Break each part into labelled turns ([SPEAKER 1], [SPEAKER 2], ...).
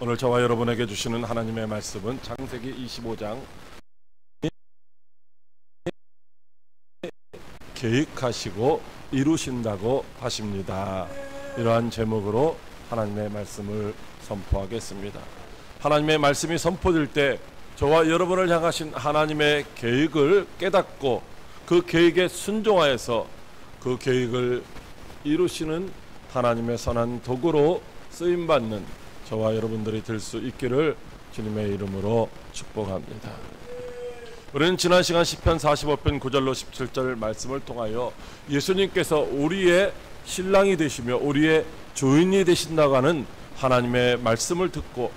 [SPEAKER 1] 오늘 저와 여러분에게 주시는 하나님의 말씀은 창세기 25장 계획하시고 이루신다고 하십니다. 이러한 제목으로 하나님의 말씀을 선포하겠습니다. 하나님의 말씀이 선포될 때 저와 여러분을 향하신 하나님의 계획을 깨닫고 그 계획에 순종하여서 그 계획을 이루시는 하나님의 선한 도구로 쓰임받는 저와 여러분들이 될 수 있기를 주님의 이름으로 축복합니다. 우리는 지난 시간 시편 45편 9절로 17절 말씀을 통하여 예수님께서 우리의 신랑이 되시며 우리의 주인이 되신다고 하는 하나님의 말씀을 듣고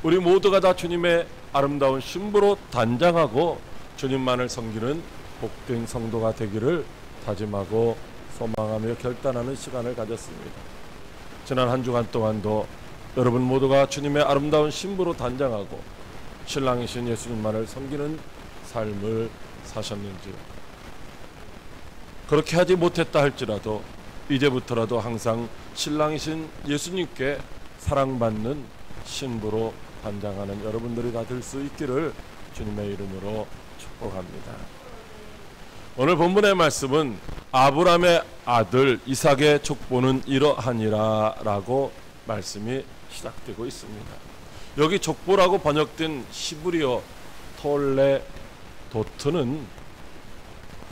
[SPEAKER 1] 우리 모두가 다 주님의 아름다운 신부로 단장하고 주님만을 섬기는 복된 성도가 되기를 다짐하고 소망하며 결단하는 시간을 가졌습니다. 지난 한 주간 동안도 여러분 모두가 주님의 아름다운 신부로 단장하고 신랑이신 예수님만을 섬기는 삶을 사셨는지요? 그렇게 하지 못했다 할지라도 이제부터라도 항상 신랑이신 예수님께 사랑받는 신부로 단장하는 여러분들이 다 될 수 있기를 주님의 이름으로 축복합니다. 오늘 본문의 말씀은 아브라함의 아들 이삭의 족보는 이러하니라 라고 말씀이 시작되고 있습니다. 여기 족보라고 번역된 시브리어 톨레도트는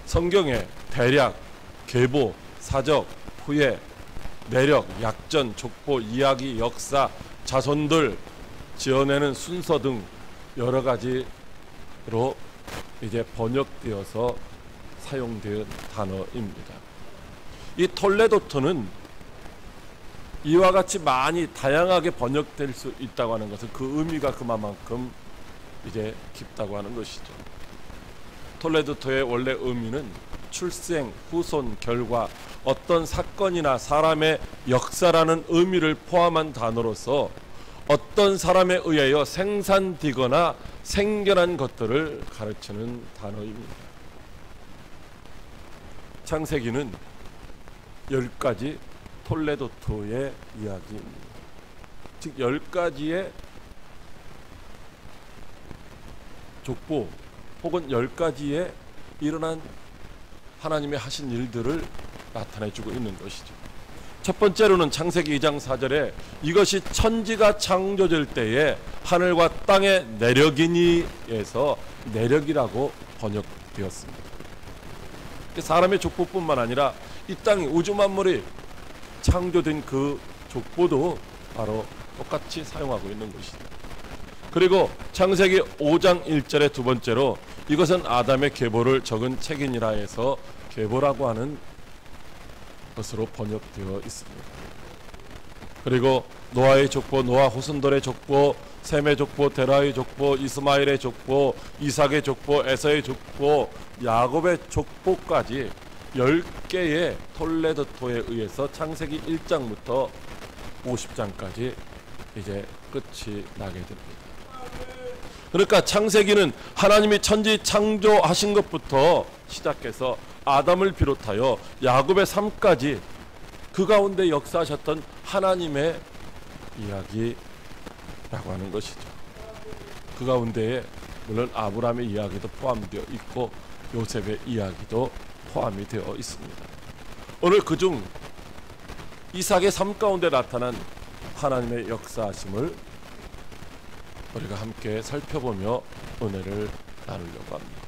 [SPEAKER 1] 성경에 대략, 계보, 사적, 후예, 내력, 약전, 족보, 이야기, 역사, 자손들, 지어내는 순서 등 여러 가지로 이제 번역되어서 사용된 단어입니다. 이 톨레도트는 이와 같이 많이 다양하게 번역될 수 있다고 하는 것은 그 의미가 그만큼 이제 깊다고 하는 것이죠. 톨레도트의 원래 의미는 출생, 후손, 결과, 어떤 사건이나 사람의 역사라는 의미를 포함한 단어로서 어떤 사람에 의하여 생산되거나 생겨난 것들을 가르치는 단어입니다. 창세기는 10가지 톨레도트의 이야기입니다. 즉 10가지의 족보 혹은 10가지의 일어난 하나님의 하신 일들을 나타내주고 있는 것이죠. 첫 번째로는 창세기 2장 4절에 이것이 천지가 창조될 때에 하늘과 땅의 내력이니에서 내력이라고 번역되었습니다. 사람의 족보뿐만 아니라 이 땅이 우주 만물이 창조된 그 족보도 바로 똑같이 사용하고 있는 것이죠. 그리고 창세기 5장 1절의 두 번째로 이것은 아담의 계보를 적은 책이니라 해서 계보라고 하는 것으로 번역되어 있습니다. 그리고 노아의 족보, 노아 후손들의 족보, 셈의 족보, 데라의 족보, 이스마엘의 족보, 이삭의 족보, 에서의 족보, 야곱의 족보까지 10개의 톨레도토에 의해서 창세기 1장부터 50장까지 이제 끝이 나게 됩니다. 그러니까 창세기는 하나님이 천지 창조하신 것부터 시작해서 아담을 비롯하여 야곱의 삶까지 그 가운데 역사하셨던 하나님의 이야기라고 하는 것이죠. 그 가운데에 물론 아브라함의 이야기도 포함되어 있고 요셉의 이야기도 포함이 되어 있습니다. 오늘 그중 이삭의 삶 가운데 나타난 하나님의 역사하심을 우리가 함께 살펴보며 은혜를 나누려고 합니다.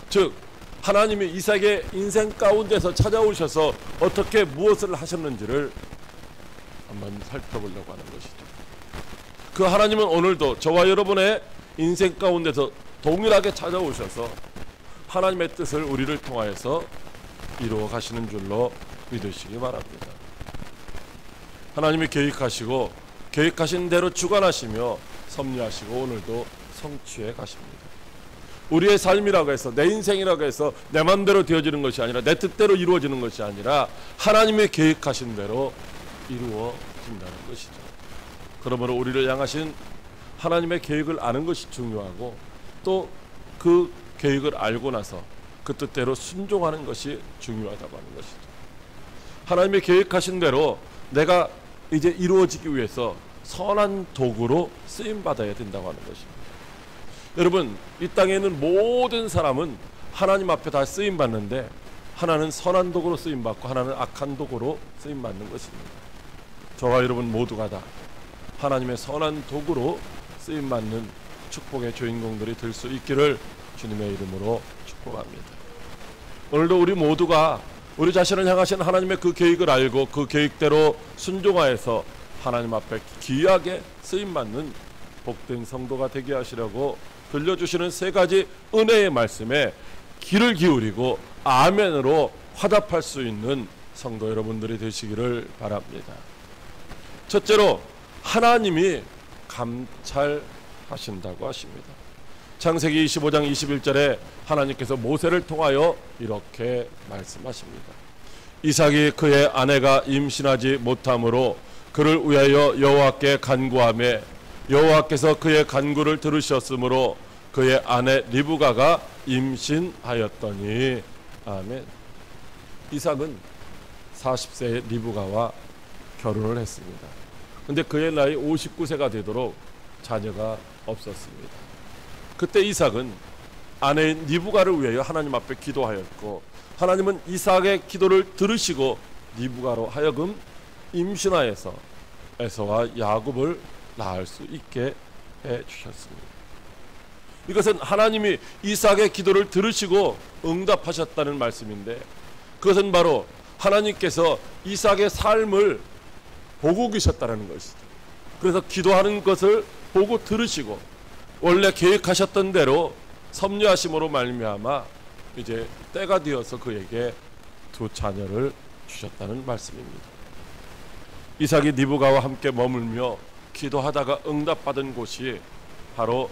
[SPEAKER 1] 즉 하나님이 이삭의 인생 가운데서 찾아오셔서 어떻게 무엇을 하셨는지를 한번 살펴보려고 하는 것이죠. 그 하나님은 오늘도 저와 여러분의 인생 가운데서 동일하게 찾아오셔서 하나님의 뜻을 우리를 통하여서 이루어 가시는 줄로 믿으시기 바랍니다. 하나님이 계획하시고 계획하신 대로 주관하시며 섭리하시고 오늘도 성취해 가십니다. 우리의 삶이라고 해서 내 인생이라고 해서 내 맘대로 되어지는 것이 아니라 내 뜻대로 이루어지는 것이 아니라 하나님의 계획하신 대로 이루어진다는 것이죠. 그러므로 우리를 향하신 하나님의 계획을 아는 것이 중요하고 또 그 계획을 알고 나서 그 뜻대로 순종하는 것이 중요하다고 하는 것이죠. 하나님의 계획하신 대로 내가 이제 이루어지기 위해서 선한 도구로 쓰임 받아야 된다고 하는 것입니다. 여러분, 이 땅에 있는 모든 사람은 하나님 앞에 다 쓰임 받는데 하나는 선한 도구로 쓰임 받고 하나는 악한 도구로 쓰임 받는 것입니다. 저와 여러분 모두가 다 하나님의 선한 도구로 쓰임 받는 축복의 주인공들이 될 수 있기를 주님의 이름으로 축복합니다. 오늘도 우리 모두가 우리 자신을 향하신 하나님의 그 계획을 알고 그 계획대로 순종하여서 하나님 앞에 귀하게 쓰임받는 복된 성도가 되게 하시려고 들려주시는 세 가지 은혜의 말씀에 귀를 기울이고 아멘으로 화답할 수 있는 성도 여러분들이 되시기를 바랍니다. 첫째로 하나님이 감찰하신다고 하십니다. 창세기 25장 21절에 하나님께서 모세를 통하여 이렇게 말씀하십니다. 이삭이 그의 아내가 임신하지 못함으로 그를 위하여 여호와께 간구하매 여호와께서 그의 간구를 들으셨으므로 그의 아내 리브가가 임신하였더니. 아멘. 이삭은 40세의 리브가와 결혼을 했습니다. 근데 그의 나이 59세가 되도록 자녀가 없었습니다. 그때 이삭은 아내인 리브가를 위하여 하나님 앞에 기도하였고 하나님은 이삭의 기도를 들으시고 리브가로 하여금 임신하여서 에서와 야곱을 낳을 수 있게 해주셨습니다. 이것은 하나님이 이삭의 기도를 들으시고 응답하셨다는 말씀인데 그것은 바로 하나님께서 이삭의 삶을 보고 계셨다는 것이죠. 그래서 기도하는 것을 보고 들으시고 원래 계획하셨던 대로 섭리하심으로 말미암아 이제 때가 되어서 그에게 두 자녀를 주셨다는 말씀입니다. 이삭이 리브가와 함께 머물며 기도하다가 응답받은 곳이 바로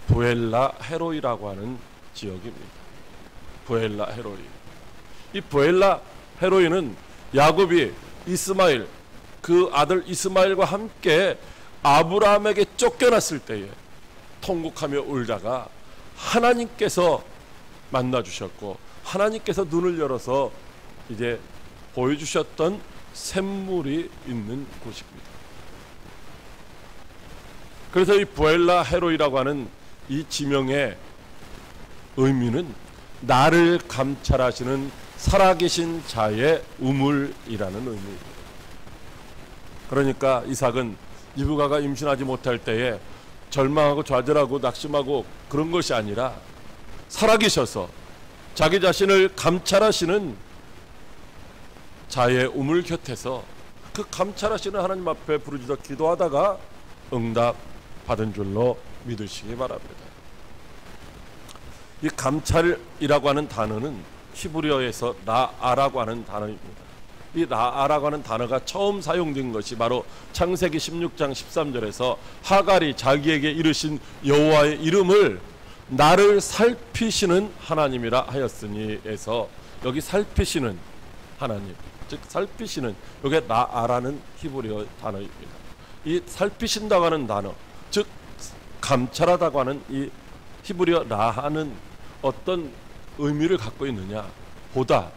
[SPEAKER 1] 부엘라 헤로이라고 하는 지역입니다. 부엘라 헤로이. 이 부엘라 헤로이는 야곱이 이스마엘 그 아들 이스마엘과 함께 아브라함에게 쫓겨났을 때에 통곡하며 울다가 하나님께서 만나주셨고 하나님께서 눈을 열어서 이제 보여주셨던 샘물이 있는 곳입니다. 그래서 이 부엘라 헤로이라고 하는 이 지명의 의미는 나를 감찰하시는 살아계신 자의 우물이라는 의미입니다. 그러니까 이삭은 리브가가 임신하지 못할 때에 절망하고 좌절하고 낙심하고 그런 것이 아니라 살아계셔서 자기 자신을 감찰하시는 자의 우물 곁에서 그 감찰하시는 하나님 앞에 부르짖어 기도하다가 응답 받은 줄로 믿으시기 바랍니다. 이 감찰이라고 하는 단어는 히브리어에서 라아라고 하는 단어입니다. 이 라아라고 하는 단어가 처음 사용된 것이 바로 창세기 16장 13절에서 하갈이 자기에게 이르신 여호와의 이름을 나를 살피시는 하나님이라 하였으니에서 여기 살피시는 하나님, 즉 살피시는 이게 라아라는 히브리어 단어입니다. 이 살피신다고 하는 단어, 즉 감찰하다고 하는 이 히브리어 라하는 어떤 의미를 갖고 있느냐? 보다,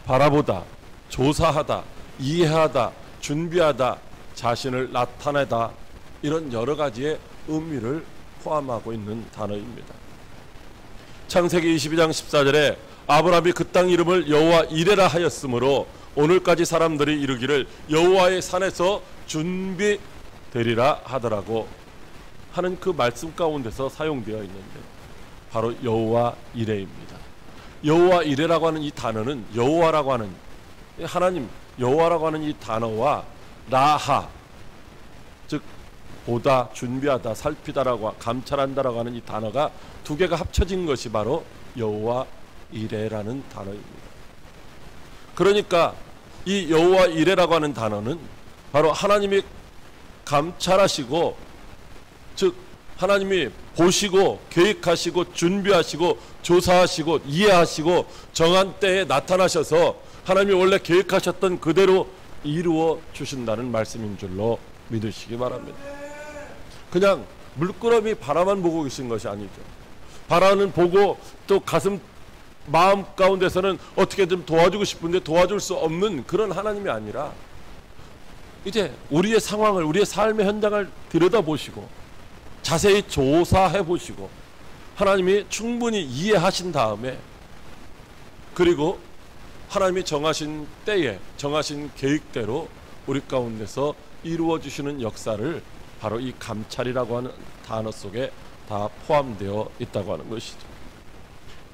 [SPEAKER 1] 바라보다, 조사하다, 이해하다, 준비하다, 자신을 나타내다, 이런 여러 가지의 의미를 포함하고 있는 단어입니다. 창세기 22장 14절에 아브라함이 그 땅 이름을 여호와 이레라 하였으므로 오늘까지 사람들이 이르기를 여호와의 산에서 준비되리라 하더라고 하는 그 말씀 가운데서 사용되어 있는데 바로 여호와 이레입니다. 여호와 이레라고 하는 이 단어는 여호와라고 하는 하나님, 여호와라고 하는 이 단어와 라하, 즉 보다, 준비하다, 살피다라고 감찰한다라고 하는 이 단어가 두 개가 합쳐진 것이 바로 여호와 이레라는 단어입니다. 그러니까 이 여호와 이레라고 하는 단어는 바로 하나님이 감찰하시고, 즉 하나님이 보시고 계획하시고 준비하시고 조사하시고 이해하시고 정한 때에 나타나셔서 하나님이 원래 계획하셨던 그대로 이루어 주신다는 말씀인 줄로 믿으시기 바랍니다. 그냥 물끄러미 바라만 보고 계신 것이 아니죠. 바라는 보고 또 가슴 마음 가운데서는 어떻게든 도와주고 싶은데 도와줄 수 없는 그런 하나님이 아니라 이제 우리의 상황을, 우리의 삶의 현장을 들여다보시고 자세히 조사해 보시고 하나님이 충분히 이해하신 다음에, 그리고 하나님이 정하신 때에 정하신 계획대로 우리 가운데서 이루어 주시는 역사를 바로 이 감찰이라고 하는 단어 속에 다 포함되어 있다고 하는 것이죠.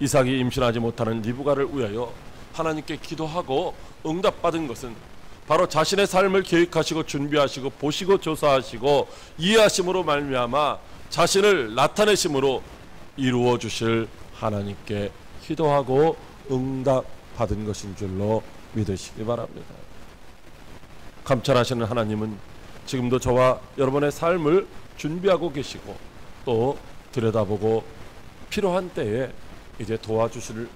[SPEAKER 1] 이삭이 임신하지 못하는 리브가를 위하여 하나님께 기도하고 응답받은 것은 바로 자신의 삶을 계획하시고 준비하시고 보시고 조사하시고 이해하심으로 말미암아 자신을 나타내심으로 이루어 주실 하나님께 기도하고 응답받은 것인 줄로 믿으시기 바랍니다. 감찰하시는 하나님은 지금도 저와 여러분의 삶을 준비하고 계시고 또 들여다보고 필요한 때에 이제 도와주실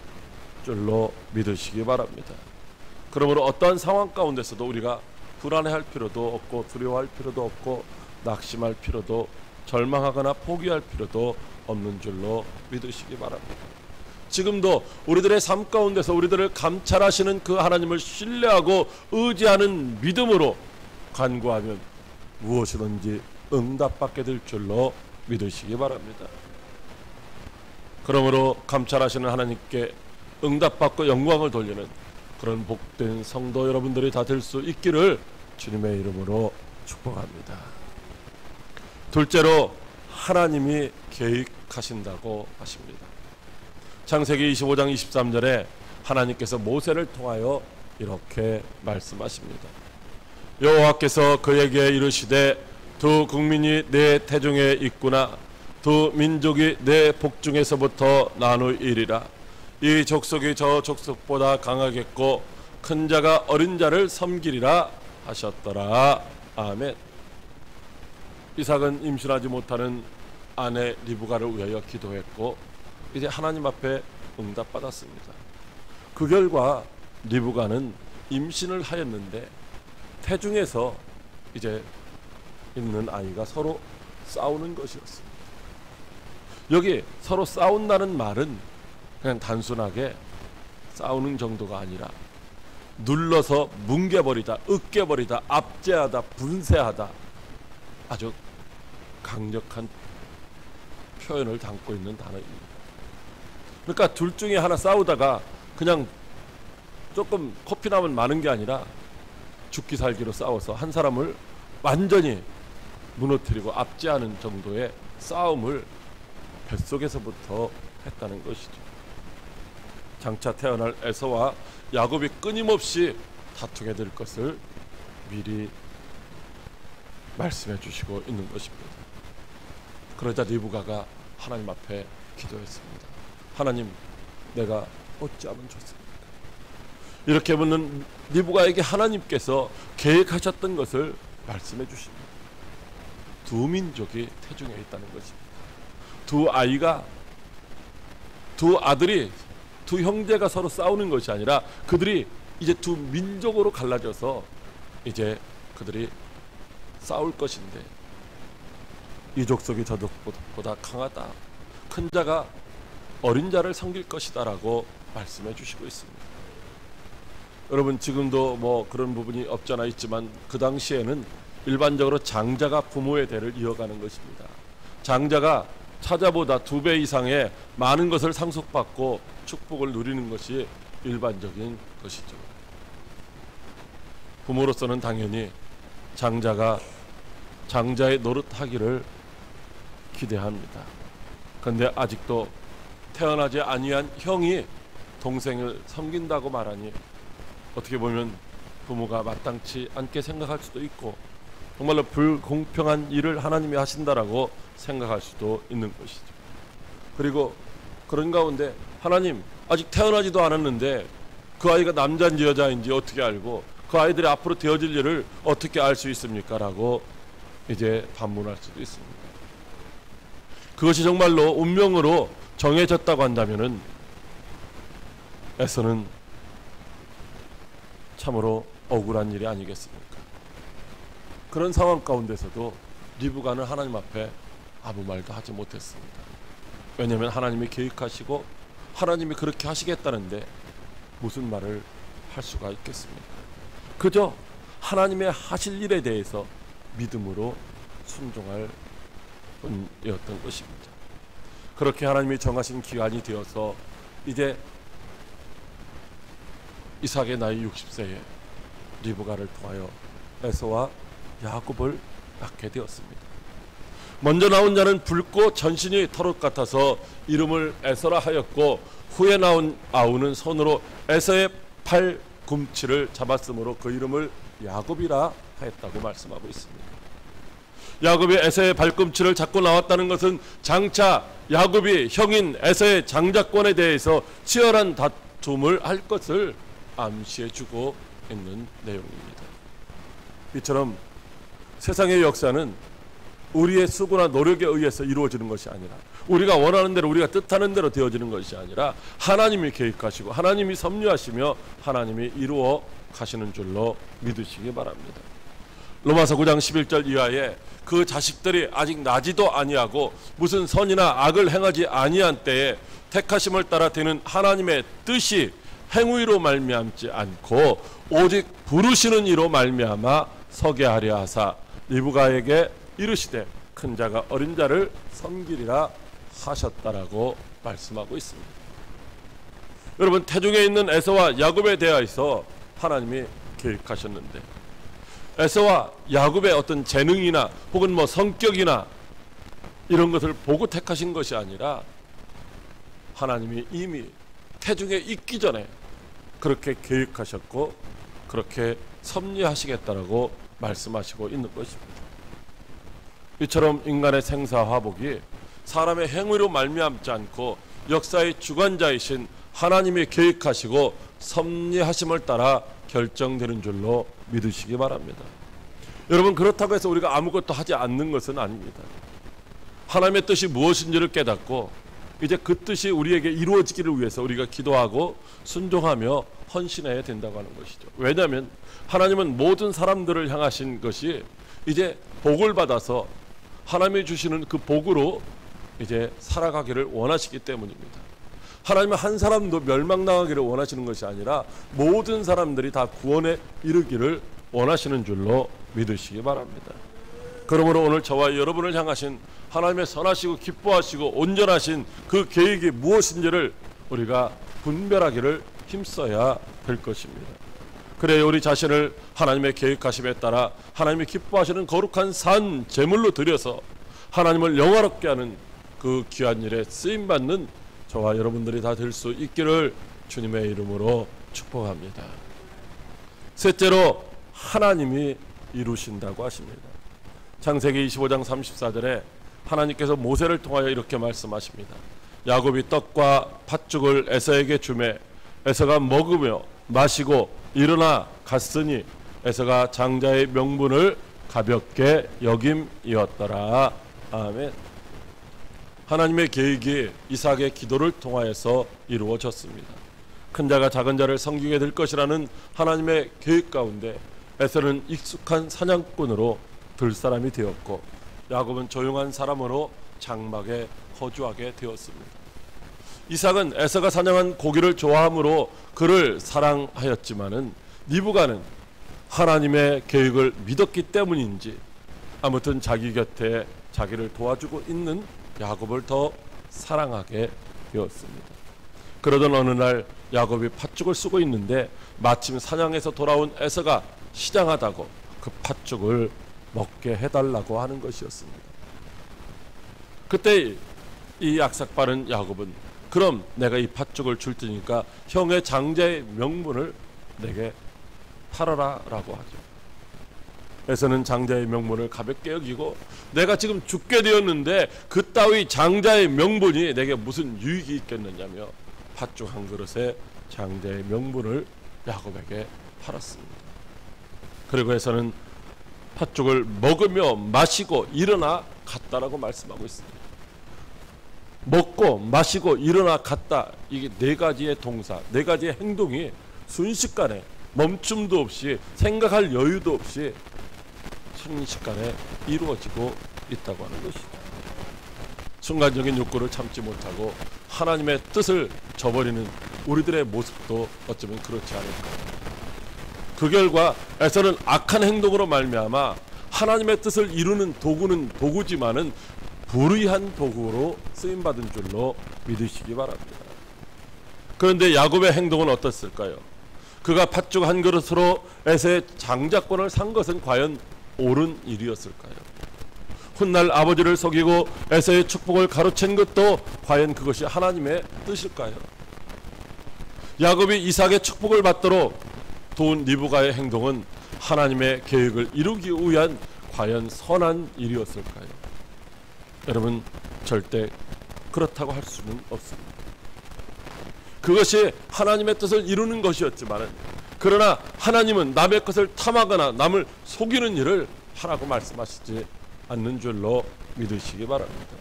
[SPEAKER 1] 줄로 믿으시기 바랍니다. 그러므로 어떠한 상황 가운데서도 우리가 불안해할 필요도 없고 두려워할 필요도 없고 낙심할 필요도 절망하거나 포기할 필요도 없는 줄로 믿으시기 바랍니다. 지금도 우리들의 삶 가운데서 우리들을 감찰하시는 그 하나님을 신뢰하고 의지하는 믿음으로 간구하면 무엇이든지 응답받게 될 줄로 믿으시기 바랍니다. 그러므로 감찰하시는 하나님께 응답받고 영광을 돌리는 그런 복된 성도 여러분들이 다 될 수 있기를 주님의 이름으로 축복합니다. 둘째로 하나님이 계획하신다고 하십니다. 창세기 25장 23절에 하나님께서 모세를 통하여 이렇게 말씀하십니다. 여호와께서 그에게 이르시되 두 국민이 내 태중에 있구나. 두 민족이 내 복중에서부터 나누이리라. 이 족속이 저 족속보다 강하겠고 큰 자가 어린 자를 섬기리라 하셨더라. 아멘. 이삭은 임신하지 못하는 아내 리브가를 위하여 기도했고 이제 하나님 앞에 응답받았습니다. 그 결과 리브가는 임신을 하였는데 태중에서 이제 있는 아이가 서로 싸우는 것이었습니다. 여기 서로 싸운다는 말은 그냥 단순하게 싸우는 정도가 아니라 눌러서 뭉개버리다, 으깨버리다, 압제하다, 분쇄하다, 아주 강력한 표현을 담고 있는 단어입니다. 그러니까 둘 중에 하나 싸우다가 그냥 조금 코피 나면 마는 게 아니라 죽기 살기로 싸워서 한 사람을 완전히 무너뜨리고 압제하는 정도의 싸움을 뱃속에서부터 했다는 것이죠. 장차 태어날 에서와 야곱이 끊임없이 다투게 될 것을 미리 말씀해 주시고 있는 것입니다. 그러자 리브가가 하나님 앞에 기도했습니다. 하나님, 내가 어찌하면 좋습니까? 이렇게 묻는 리브가에게 하나님께서 계획하셨던 것을 말씀해 주십니다. 두 민족이 태중에 있다는 것입니다. 두 아들이, 두 형제가 서로 싸우는 것이 아니라 그들이 이제 두 민족으로 갈라져서 이제 그들이 싸울 것인데 이 족속이 저 족보다 강하다. 큰 자가 어린 자를 섬길 것이다 라고 말씀해 주시고 있습니다. 여러분, 지금도 뭐 그런 부분이 없잖아 있지만 그 당시에는 일반적으로 장자가 부모의 대를 이어가는 것입니다. 장자가 차자보다 2배 이상의 많은 것을 상속받고 축복을 누리는 것이 일반적인 것이죠. 부모로서는 당연히 장자가 장자의 노릇하기를 기대합니다. 그런데 아직도 태어나지 아니한 형이 동생을 섬긴다고 말하니 어떻게 보면 부모가 마땅치 않게 생각할 수도 있고 정말로 불공평한 일을 하나님이 하신다라고 생각할 수도 있는 것이죠. 그리고 그런 가운데 하나님, 아직 태어나지도 않았는데 그 아이가 남자인지 여자인지 어떻게 알고 그 아이들이 앞으로 되어질 일을 어떻게 알 수 있습니까? 라고 이제 반문할 수도 있습니다. 그것이 정말로 운명으로 정해졌다고 한다면은 에서는 참으로 억울한 일이 아니겠습니까? 그런 상황 가운데서도 리브가는 하나님 앞에 아무 말도 하지 못했습니다. 왜냐하면 하나님이 계획하시고 하나님이 그렇게 하시겠다는데 무슨 말을 할 수가 있겠습니까? 그저 하나님의 하실 일에 대해서 믿음으로 순종할 뿐이었던 것입니다. 그렇게 하나님이 정하신 기간이 되어서 이제 이삭의 나이 60세에 리브가를 통하여 에서와 야곱을 낳게 되었습니다. 먼저 나온 자는 붉고 전신이 털옷 같아서 이름을 에서라 하였고, 후에 나온 아우는 손으로 에서의 팔꿈치를 잡았으므로 그 이름을 야곱이라 하였다고 말씀하고 있습니다. 야곱이 에서의 발꿈치를 잡고 나왔다는 것은 장차 야곱이 형인 에서의 장자권에 대해서 치열한 다툼을 할 것을 암시해주고 있는 내용입니다. 이처럼 세상의 역사는 우리의 수고나 노력에 의해서 이루어지는 것이 아니라, 우리가 원하는 대로, 우리가 뜻하는 대로 되어지는 것이 아니라 하나님이 계획하시고 하나님이 섭리하시며 하나님이 이루어 가시는 줄로 믿으시기 바랍니다. 로마서 9장 11절 이하에 그 자식들이 아직 나지도 아니하고 무슨 선이나 악을 행하지 아니한 때에 택하심을 따라 되는 하나님의 뜻이 행위로 말미암지 않고 오직 부르시는 이로 말미암아 서게 하려 하사 리브가에게 이르시되 큰 자가 어린 자를 섬기리라 하셨다라고 말씀하고 있습니다. 여러분, 태중에 있는 에서와 야곱에 대하여서 하나님이 계획하셨는데, 에서와 야곱의 어떤 재능이나 혹은 뭐 성격이나 이런 것을 보고 택하신 것이 아니라 하나님이 이미 태중에 있기 전에 그렇게 계획하셨고 그렇게 섭리하시겠다라고 말씀하시고 있는 것입니다. 이처럼 인간의 생사화복이 사람의 행위로 말미암지 않고 역사의 주관자이신 하나님이 계획하시고 섭리하심을 따라 결정되는 줄로 믿으시기 바랍니다. 여러분, 그렇다고 해서 우리가 아무것도 하지 않는 것은 아닙니다. 하나님의 뜻이 무엇인지를 깨닫고 이제 그 뜻이 우리에게 이루어지기를 위해서 우리가 기도하고 순종하며 헌신해야 된다고 하는 것이죠. 왜냐하면 하나님은 모든 사람들을 향하신 것이 이제 복을 받아서 하나님이 주시는 그 복으로 이제 살아가기를 원하시기 때문입니다. 하나님은 한 사람도 멸망당하기를 원하시는 것이 아니라 모든 사람들이 다 구원에 이르기를 원하시는 줄로 믿으시기 바랍니다. 그러므로 오늘 저와 여러분을 향하신 하나님의 선하시고 기뻐하시고 온전하신 그 계획이 무엇인지를 우리가 분별하기를 힘써야 될 것입니다. 그래야 우리 자신을 하나님의 계획하심에 따라 하나님이 기뻐하시는 거룩한 산 제물로 드려서 하나님을 영화롭게 하는 그 귀한 일에 쓰임받는 저와 여러분들이 다 될 수 있기를 주님의 이름으로 축복합니다. 셋째로, 하나님이 이루신다고 하십니다. 창세기 25장 34절에 하나님께서 모세를 통하여 이렇게 말씀하십니다. 야곱이 떡과 팥죽을 에서에게 주매 에서가 먹으며 마시고 일어나 갔으니 에서가 장자의 명분을 가볍게 여김이었더라. 아멘. 하나님의 계획이 이삭의 기도를 통하여서 이루어졌습니다. 큰 자가 작은 자를 섬기게 될 것이라는 하나님의 계획 가운데 에서는 익숙한 사냥꾼으로 들 사람이 되었고 야곱은 조용한 사람으로 장막에 거주하게 되었습니다. 이삭은 에서가 사냥한 고기를 좋아함으로 그를 사랑하였지만은 리브가는 하나님의 계획을 믿었기 때문인지 아무튼 자기 곁에 자기를 도와주고 있는 야곱을 더 사랑하게 되었습니다. 그러던 어느 날 야곱이 팥죽을 쓰고 있는데 마침 사냥에서 돌아온 에서가 시장하다고 그 팥죽을 먹게 해달라고 하는 것이었습니다. 그때 이 약삭빠른 야곱은 그럼 내가 이 팥죽을 줄 테니까 형의 장자의 명분을 내게 팔아라 라고 하죠. 에서는 장자의 명분을 가볍게 여기고 내가 지금 죽게 되었는데 그따위 장자의 명분이 내게 무슨 유익이 있겠느냐며 팥죽 한 그릇에 장자의 명분을 야곱에게 팔았습니다. 그리고 에서는 팥죽을 먹으며 마시고 일어나 갔다라고 말씀하고 있습니다. 먹고 마시고 일어나 갔다, 이게 네 가지의 동사, 네 가지의 행동이 순식간에 멈춤도 없이 생각할 여유도 없이 순식간에 이루어지고 있다고 하는 것이죠. 순간적인 욕구를 참지 못하고 하나님의 뜻을 저버리는 우리들의 모습도 어쩌면 그렇지 않을까. 그 결과 에서는 악한 행동으로 말미암아 하나님의 뜻을 이루는 도구는 도구지만은 불의한 도구로 쓰임받은 줄로 믿으시기 바랍니다. 그런데 야곱의 행동은 어떻을까요? 그가 팥죽 한 그릇으로 에서의 장자권을 산 것은 과연 옳은 일이었을까요? 훗날 아버지를 속이고 에서의 축복을 가로챈 것도 과연 그것이 하나님의 뜻일까요? 야곱이 이삭의 축복을 받도록 도운 리브가의 행동은 하나님의 계획을 이루기 위한 과연 선한 일이었을까요? 여러분, 절대 그렇다고 할 수는 없습니다. 그것이 하나님의 뜻을 이루는 것이었지만, 그러나 하나님은 남의 것을 탐하거나 남을 속이는 일을 하라고 말씀하시지 않는 줄로 믿으시기 바랍니다.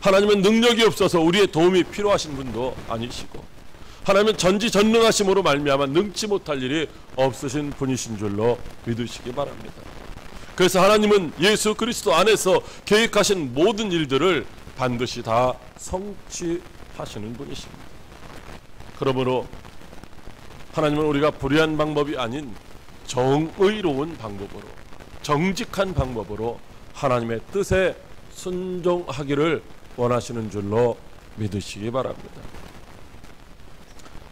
[SPEAKER 1] 하나님은 능력이 없어서 우리의 도움이 필요하신 분도 아니시고, 하나님은 전지전능하심으로 말미암아 능치 못할 일이 없으신 분이신 줄로 믿으시기 바랍니다. 그래서 하나님은 예수 그리스도 안에서 계획하신 모든 일들을 반드시 다 성취하시는 분이십니다. 그러므로 하나님은 우리가 불의한 방법이 아닌 정의로운 방법으로, 정직한 방법으로 하나님의 뜻에 순종하기를 원하시는 줄로 믿으시기 바랍니다.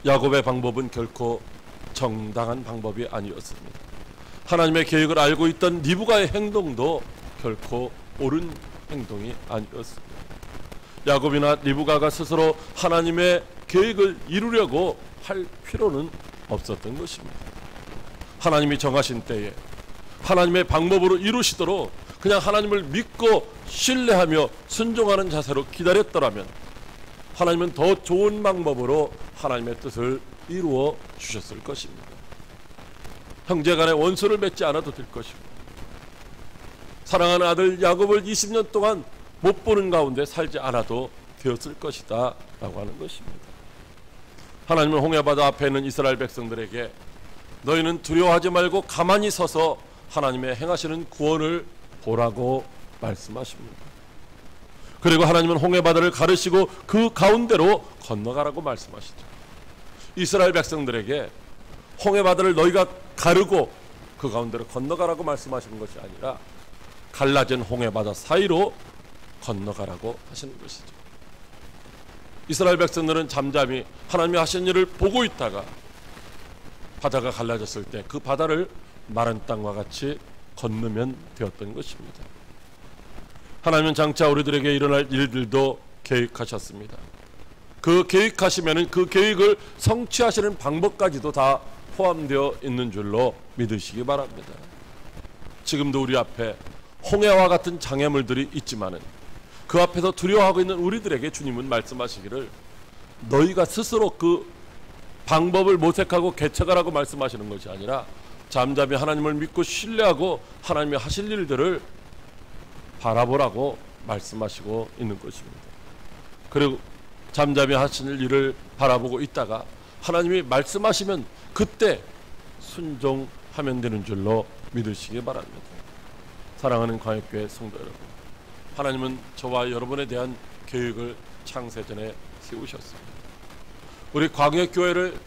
[SPEAKER 1] 야곱의 방법은 결코 정당한 방법이 아니었습니다. 하나님의 계획을 알고 있던 리브가의 행동도 결코 옳은 행동이 아니었습니다. 야곱이나 리브가가 스스로 하나님의 계획을 이루려고 할 필요는 없었던 것입니다. 하나님이 정하신 때에 하나님의 방법으로 이루시도록 그냥 하나님을 믿고 신뢰하며 순종하는 자세로 기다렸더라면 하나님은 더 좋은 방법으로 하나님의 뜻을 이루어 주셨을 것입니다. 형제간에 원수를 맺지 않아도 될 것이고, 사랑하는 아들 야곱을 20년 동안 못 보는 가운데 살지 않아도 되었을 것이다 라고 하는 것입니다. 하나님은 홍해바다 앞에 있는 이스라엘 백성들에게 너희는 두려워하지 말고 가만히 서서 하나님의 행하시는 구원을 보라고 말씀하십니다. 그리고 하나님은 홍해바다를 가르시고 그 가운데로 건너가라고 말씀하시죠. 이스라엘 백성들에게 홍해바다를 너희가 가르고 그 가운데로 건너가라고 말씀하시는 것이 아니라 갈라진 홍해바다 사이로 건너가라고 하시는 것이죠. 이스라엘 백성들은 잠잠히 하나님이 하신 일을 보고 있다가 바다가 갈라졌을 때 그 바다를 마른 땅과 같이 건너면 되었던 것입니다. 하나님은 장차 우리들에게 일어날 일들도 계획하셨습니다. 그 계획하시면은 그 계획을 성취하시는 방법까지도 다 포함되어 있는 줄로 믿으시기 바랍니다. 지금도 우리 앞에 홍해와 같은 장애물들이 있지만은 그 앞에서 두려워하고 있는 우리들에게 주님은 말씀하시기를 너희가 스스로 그 방법을 모색하고 개척하라고 말씀하시는 것이 아니라 잠잠히 하나님을 믿고 신뢰하고 하나님이 하실 일들을 바라보라고 말씀하시고 있는 것입니다. 그리고 잠잠히 하시는 일을 바라보고 있다가 하나님이 말씀하시면 그때 순종하면 되는 줄로 믿으시기 바랍니다. 사랑하는 광역교회 성도 여러분, 하나님은 저와 여러분에 대한 계획을 창세전에 세우셨습니다. 우리 광역교회를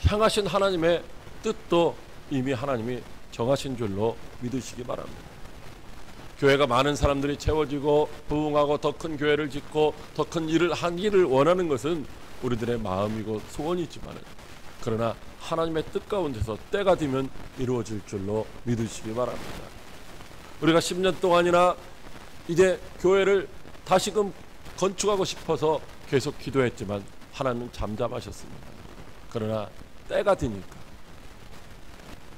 [SPEAKER 1] 향하신 하나님의 뜻도 이미 하나님이 정하신 줄로 믿으시기 바랍니다. 교회가 많은 사람들이 채워지고 부흥하고 더 큰 교회를 짓고 더 큰 일을 하기를 원하는 것은 우리들의 마음이고 소원이지만, 그러나 하나님의 뜻 가운데서 때가 되면 이루어질 줄로 믿으시기 바랍니다. 우리가 10년 동안이나 이제 교회를 다시금 건축하고 싶어서 계속 기도했지만 하나님은 잠잠하셨습니다. 그러나 때가 되니까,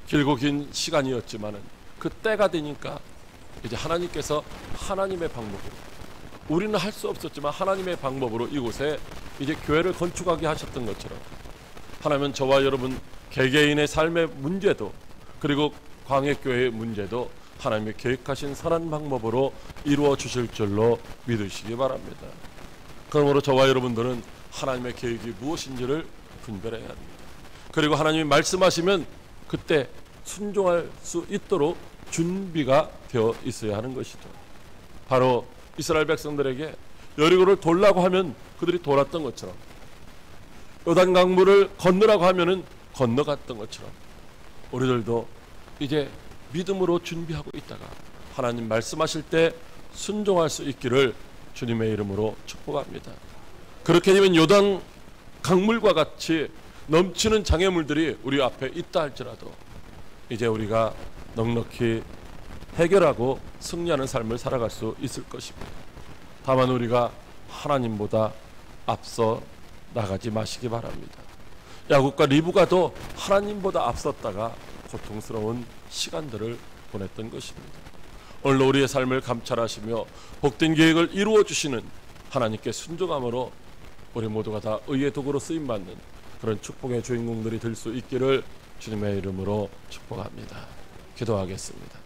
[SPEAKER 1] 길고 긴 시간이었지만 그 때가 되니까 이제 하나님께서 하나님의 방법으로, 우리는 할 수 없었지만 하나님의 방법으로 이곳에 이제 교회를 건축하게 하셨던 것처럼 하나님은 저와 여러분 개개인의 삶의 문제도, 그리고 광역교회의 문제도 하나님이 계획하신 선한 방법으로 이루어 주실 줄로 믿으시기 바랍니다. 그러므로 저와 여러분들은 하나님의 계획이 무엇인지를 분별해야 합니다. 그리고 하나님이 말씀하시면 그때 순종할 수 있도록 준비가 되어 있어야 하는 것이죠. 바로 이스라엘 백성들에게 여리고를 돌라고 하면 그들이 돌았던 것처럼, 요단 강물을 건너라고 하면은 건너갔던 것처럼, 우리들도 이제 믿음으로 준비하고 있다가 하나님 말씀하실 때 순종할 수 있기를 주님의 이름으로 축복합니다. 그렇게 되면 요단 강물과 같이 넘치는 장애물들이 우리 앞에 있다 할지라도 이제 우리가 넉넉히 해결하고 승리하는 삶을 살아갈 수 있을 것입니다. 다만 우리가 하나님보다 앞서 나가지 마시기 바랍니다. 야곱과 리브가도 하나님보다 앞섰다가 고통스러운 시간들을 보냈던 것입니다. 오늘 우리의 삶을 감찰하시며 복된 계획을 이루어 주시는 하나님께 순종함으로 우리 모두가 다 의의 도구로 쓰임받는 그런 축복의 주인공들이 될 수 있기를 주님의 이름으로 축복합니다. 기도하겠습니다.